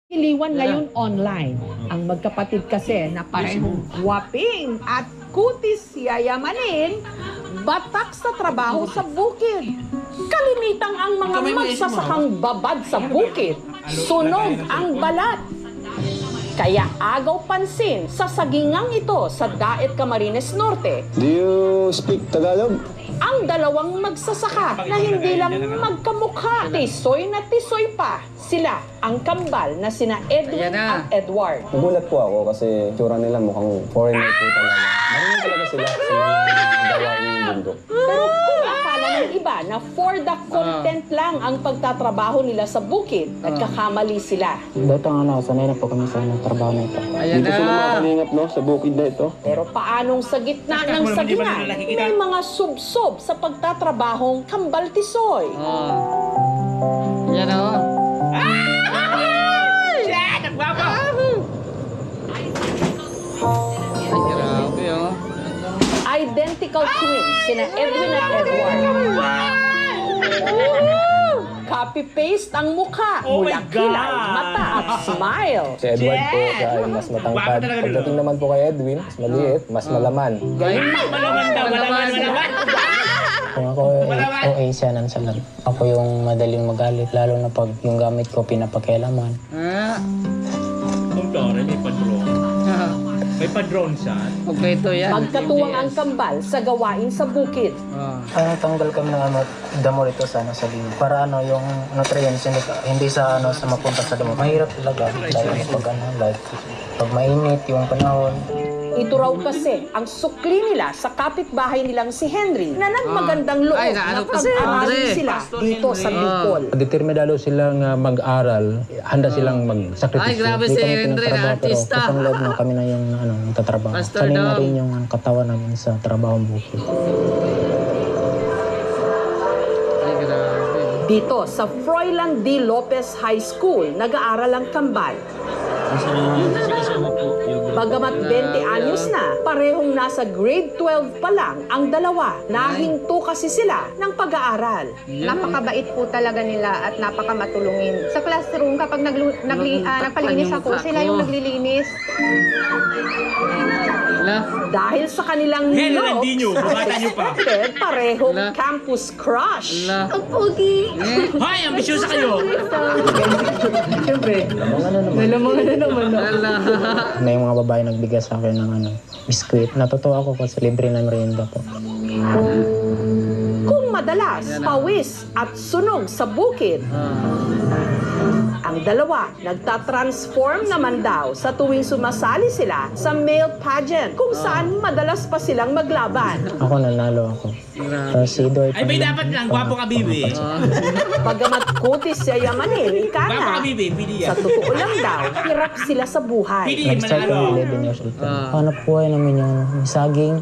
Iliwan ngayon online. Ang magkapatid kasi na parehong waping at kutis yayamanin, batak sa trabaho sa bukid. Kalimitang ang mga magsasakang babad sa bukid, sunog ang balat. Kaya agaw pansin sa sagingang ito sa Daet Camarines Norte. Do you speak Tagalog? Ang dalawang magsasaka na hindi lang magkamukha, tisoy na tisoy pa. Sila ang kambal na sina Edwin at Edward. Nagulat po ako kasi tsura nila mukhang foreigner po talaga. Marunong talaga sila sa mga gawaing bundok. Pero kung akala ng iba na for the content lang ang pagtatrabaho nila sa bukid, nagkakamali sila. Dito nga na, sanay na po kami sa trabaho na ito. Ayan Dito sila mga kalingap, no? Sa bukid na ito. Pero paanong sa gitna ng sagingan, may mga subsob sa pagtatrabahong kambal tisoy. Yan o. Ay, grabe o. Identical twins, sina Edwin at Edward. Copy-paste ang mukha, mula kilay, mata at smile. Si Edward po, siya ay mas matangkad. Pagdating naman po kay Edwin, mas maliit, mas malaman. Kung ako OA siya ng salag. Ako yung madaling magalit, lalo na pag yung gamit ko pinapakialaman. Kung Dora, may pa-drone. May pa-drone siya. Okay, ito yan. Magkatuwang ang kambal sa gawain sa bukid. Tanggal kami ng damo rito sa linya. Para yung nutrients hindi sa sa mapunta sa damo. Mahirap talaga dahil pag mainit yung panahon. Ito raw kasi ang sukli nila sa kapitbahay nilang si Henry na nagmagandang loob Ay, na naano pa si pag-aralin Henry. sila dito sa Bicol. Determinado silang mag-aral, handa silang mag-sakripisyo. Ay, grabe si Henry na artista. Pero kusang loob na kami na yung nagtatrabaho. Pastor Sanay na daw. rin yung katawan namin sa trabaho bukid. Ay, grabe. Dito sa Froilan D. Lopez High School, nag-aaral ang kambal. Bagamat 20 anyos na, parehong nasa grade 12 pa lang ang dalawa. Nahinto kasi sila ng pag-aaral. Napakabait po talaga nila at napakamatulungin. Sa classroom, kapag nagpalinis ako, sila yung naglilinis. Wala. Dahil sa kanilang Helen, hindi nyo. Bumata nyo pa. parehong Wala. campus crush. Wala. Ang pogi! Hoy, ambisyosa kayo. Wala. Na yung mga babae nagbigay sa akin ng biskuit. Natutuwa ako kasi libre na merienda po. Kung madalas, pawis at sunog sa bukid, ang dalawa nagtatransform naman daw sa tuwing sumasali sila sa male pageant kung saan madalas pa silang maglaban. Ako nanalo ako. Tapos si Edward... Ay, may dapat lang. Gwapo ka, Bibi. Bagamat kutis siya yamanin, ika Gwapo ka, na, Bibi. Pili sa yan. totoo lang daw, hirap sila sa buhay. Pili, Nag-start manalo. ako 11 years old. Hanap buhay namin yung saging,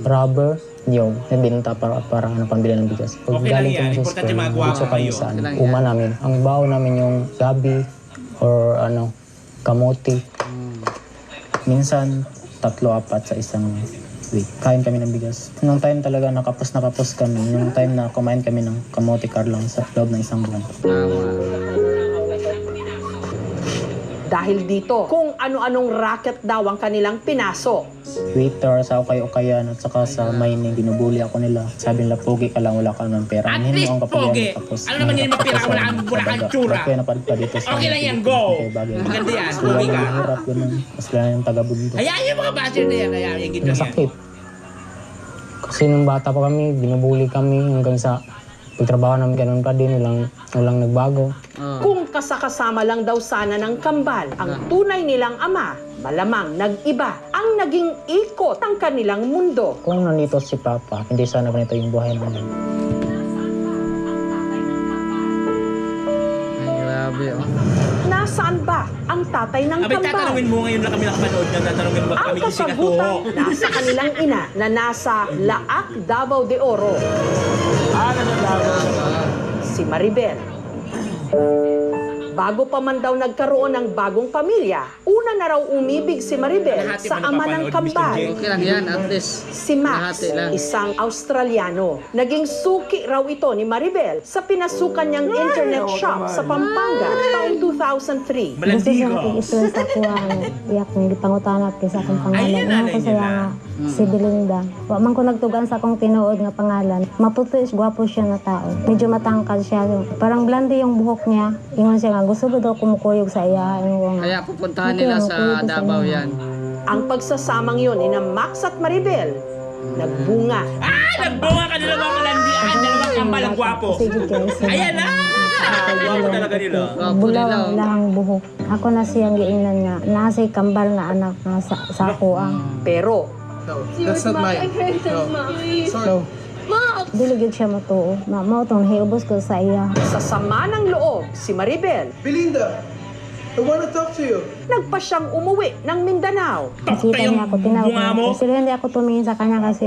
rubber, yung binta para pambili ng bigas. Pag Okay lang galing yan. kami sa Importante school, magawa dito ko kami kayo. sa Okay lang uma namin. Ang baho namin yung gabi or kamote. Minsan, 3-4 sa isang week. Kain kami ng bigas. Nung time talaga nakapos kami. Yung time na kumain kami ng kamote karlang sa loob ng isang buwan. Dahil dito, kung ano-anong racket daw ang kanilang pinasok. Twitter, sa ukay-ukayan at saka sa mining, binubuli ako nila. Sabi nila, pogi ka lang, wala ka ng pera. At Hindi least mo ang kapagayan, pogi. tapos, Ano naman yun, mapira ka, wala kang tsura. Kaya napadpa dito sa... Okay lang yan, go. Bagay. Maganda yan, Mas pogi ka. mahirap, ganun. Mas lalo yung taga-bundok. Hayaan yung mga basher na yan. Hayaan yung gito yan. Masakit. Kasi nung bata pa kami, binubuli kami hanggang sa pagtrabaho namin ganun pa din, walang nagbago. Kung kasakasama lang daw sana ng kambal ang tunay nilang ama, malamang nag-iba ang naging ikot ng kanilang mundo. Kung nandito si Papa, hindi sana ganito yung buhay namin. Ay, grabe oh. Nasaan ba ang tatay ng Abay, kambal? tatanungin mo ngayon na kami nakapanood na tatanungin mo Ang kami si kasagutan Katuho. nasa kanilang ina na nasa Laak, Davao de Oro. Si Maribel. Bago pa man daw nagkaroon ng bagong pamilya, una na raw umibig si Maribel Lahati sa ba ama ng napapanood, Mr. kambal. J? Okay lang yan, at least. Si Max, Lahati lang. isang Australiano. Naging suki raw ito ni Maribel sa pinasukan niyang internet shop sa Pampanga taong 2003. Gusto siya Malandigo. nakikisulat ako ang iyak ng gipangutanat kay sa akong pangalan. Ayun, Ano ko nanay siya nila. nga si Belinda. Wa man ko nagtugan sa akong tinuod nga pangalan. Maputi, gwapo siya na tao. Medyo matangkad siya. Parang blondie yung buhok niya. Ingon siya nga, gusto ko daw kumukuyog sa iya. Ingon ko nga. Kaya pupuntahan nila sa Davao yan. Ang pagsasamang yun ni na Max at Maribel, nagbunga. Nagbunga ka nila mga kalandian. Dalawang kambal ang gwapo. Sige guys. Ayan na! Gwapo talaga nila. Gwapo Bulaw nila. ang lahang buhok. Ako na siyang giingnan nga. Nasa'y kambal na anak nga sa ako ang. Pero, Dili gid siya matuo. Mao tong hiubos ko sa iya. sa sama ng loob, si Maribel, Belinda, I want to talk to you. nagpa siyang umuwi ng Mindanao. Nakita niya ako, tinawag bunga mo. niya. Pero hindi ako tumingin sa kanya kasi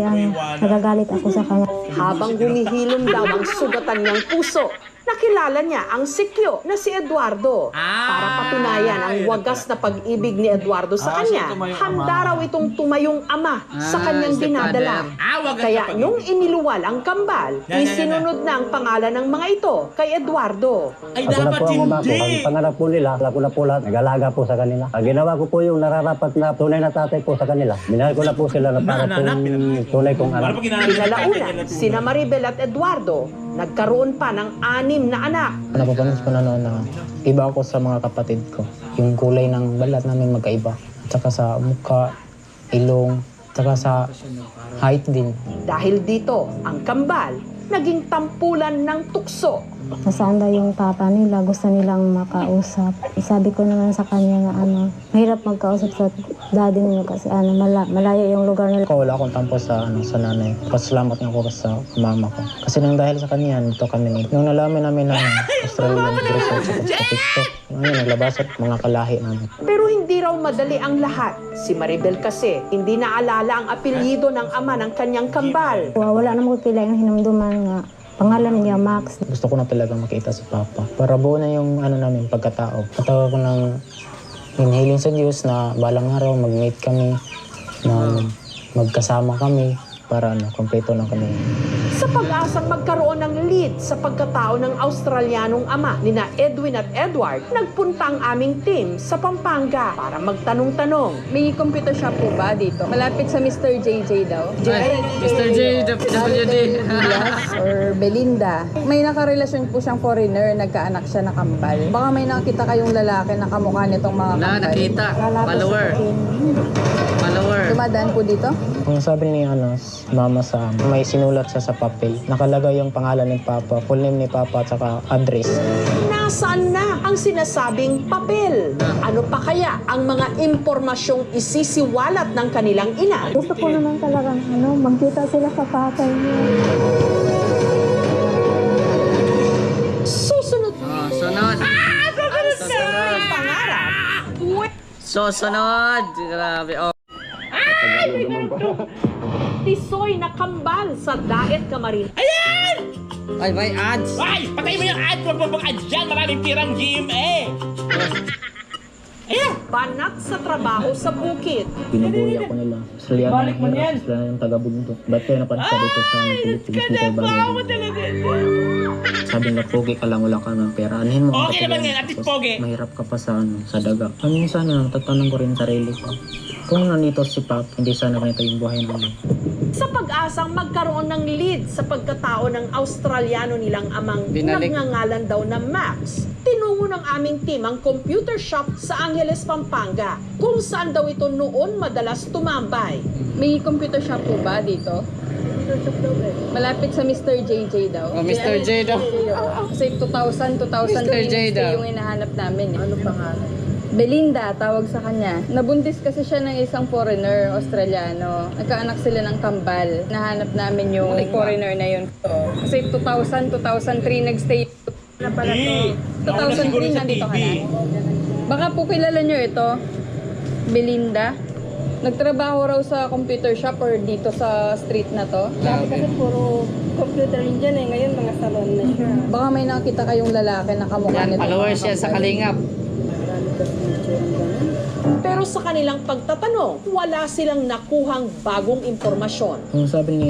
nagagalit ako sa kanya. Habang humihilom daw ang sugatan niyang puso, nakilala niya ang sikyo na si Eduardo. Para patunayan ang wagas na pag-ibig ni Eduardo sa kanya, handa raw itong tumayong ama sa kanyang si dinadala. Wagas Kaya na pag-ibig. nung iniluwal ang kambal, isinunod na ang pangalan ng mga ito kay Eduardo. Ay, Ako na dapat po ang umako. Ang hindi. pangarap po nila, ako na po lahat, nag-alaga po sa kanila. Ang ginawa ko po yung nararapat na tunay na tatay po sa kanila. Minahal ko na po sila na para pong tunay kong anak. Para pag ginanap Kinalaunan, sina Maribel at Eduardo, nagkaroon pa ng 6 na anak. Napapanis ko na noon na iba ako sa mga kapatid ko. Yung kulay ng balat namin magkaiba. Tsaka sa mukha, ilong, tsaka sa height din. Dahil dito, ang kambal, naging tampulan ng tukso. Nasaan daw yung papa nila, gusto nilang makausap. Sabi ko naman sa kanya na mahirap magkausap sa daddy nila kasi malayo yung lugar nila. Wala akong tampo sa nanay. Pasalamat nga ako sa mama ko. Kasi nang dahil sa kanya, nito kami ni. Nung nalaman namin na Australian research sa TikTok, naglabas at mga kalahi namin. Pero hindi raw madali ang lahat. Si Maribel kasi, hindi naalala ang apelyido ng ama ng kanyang kambal. Wala na mo pila yung hinumduman nga. Pangalan niya Max. Gusto ko na talaga makita si Papa. Para buo na yung namin, pagkatao. Patawa ko ng hinihiling sa Diyos na balang araw mag-meet kami, na magkasama kami, para kompleto na kami. Sa pag-asang magkaroon ng lead sa pagkatao ng Australianong ama ni na Edwin at Edward, nagpunta ang aming team sa Pampanga para magtanong-tanong. May computer shop po ba dito? Malapit sa Mr. JJ daw. Ay, Mr. J, WD. Or Belinda. May nakarelasyon po siyang foreigner, nagkaanak siya na kambal. Baka may nakita kayong lalaki na kamukha nitong mga Na, kambal. nakita. Follower. Follower. Dumadaan po dito? Kung sabi ni mama sa amin, may sinulat siya sa papel. Nakalagay yung pangalan ni Papa, full name ni Papa, at saka address. Nasaan na ang sinasabing papel? Ano pa kaya ang mga impormasyong isisiwalat ng kanilang ina? Gusto ko naman talagang magkita sila sa tatay niya. Susunod Sunod. ang pangarap. Susunod. Grabe. Oh. Tisoy na kambal sa Daet Camarines. Ay, may ads. Ay! Patay mo yung ad! Huwag mo pang ads dyan! Maraming tirang GMA! Ayan! Banat sa trabaho sa bukid. Binubuhay ako nila. Australiano na hirap, sila yung taga-bundok. Ba't kayo napansa dito sa Pilipinas nito bagay? Sabi nga, pogi ka lang, wala ka ng pera. Anuhin mo ang Okay naman katigan. ngayon, at least Tapos pogi. Mahirap ka pa sa daga. Minsan tatanong ko rin sarili ko. Kung nandito si Pap, hindi sana ganito yung buhay namin. Sa pag-asang magkaroon ng lead sa pagkatao ng Australiano nilang amang Binalik. nagngangalan daw na Max, tinungo ng aming team ang computer shop sa Angeles, Pampanga, kung saan daw ito noon madalas tumambay. May computer shop po ba dito? Malapit sa Mr. JJ daw. Oh, Mr. J daw. Kasi 2003 Mr. J daw. yung hinahanap namin. Ano pangalan? Belinda, tawag sa kanya. Nabuntis kasi siya ng isang foreigner, Australiano. Nagkaanak sila ng kambal. Nahanap namin yung foreigner na yun. Kasi 2003 nagstay na pala to. 2003 nandito ka na. Baka po kilala nyo ito. Belinda. Nagtrabaho raw sa computer shop or dito sa street na to. Grabe. puro computer rin dyan eh. Ngayon mga salon na siya. Baka may nakita kayong lalaki na kamukha Yan, nito. followers yan sa Kalingap. Marami kasi picture ang ganun. Pero sa kanilang pagtatanong, wala silang nakuhang bagong impormasyon. Ang sabi ni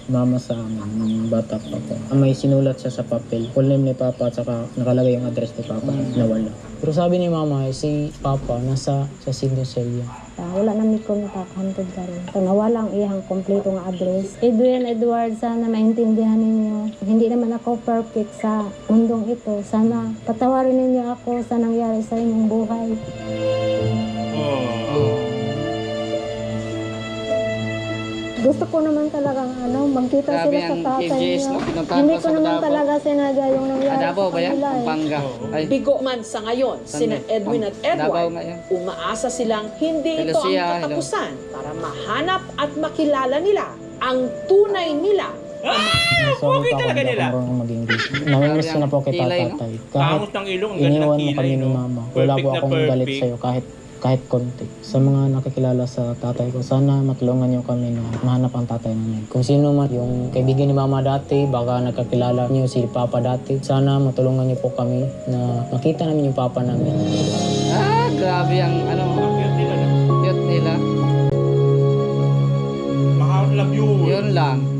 mama sa amin, nung bata pa po, may sinulat siya sa papel. Full name ni Papa at saka nakalagay yung address ni Papa na wala. Pero sabi ni Mama, si Papa nasa sa Sydney Celia. Wala na mi kontak hantod karon. Nawala ang iyang kompleto nga address. Adrian Edward, sana maintindihan ninyo. Hindi naman ako perfect sa mundong ito. Sana patawarin ninyo ako sa nangyari sa inyong buhay. Gusto ko naman talaga magkita Grabe sila sa ang tatay KJs, niya. no? Pinuntahan Hindi pa ko sa naman Davao. talaga sinadya yung nangyari Davao sa ba yan? kanila. Pampanga. Ay, Bigo man sa ngayon, sina Edwin at Davao Edward, nga yan. umaasa silang hindi ito Lucia, ang katapusan para mahanap at makilala nila ang tunay nila. Sorry pa talaga ako, hindi nila. ako marunong mag-English. Namimiss ko na po kita, Kilay, no? tatay. Kahit Pangos ng ilong, ang ganda ng iniwan mo kilay, kami ni no? Mama, wala Perfect po na akong galit perfect. sa'yo kahit konti. Sa mga nakikilala sa tatay ko, sana matulungan niyo kami na mahanap ang tatay namin. Kung sino man yung kaibigan ni Mama dati, baka nakakilala niyo si Papa dati, sana matulungan niyo po kami na makita namin yung Papa namin. grabe ang cute nila. Mahal love you. Yun lang.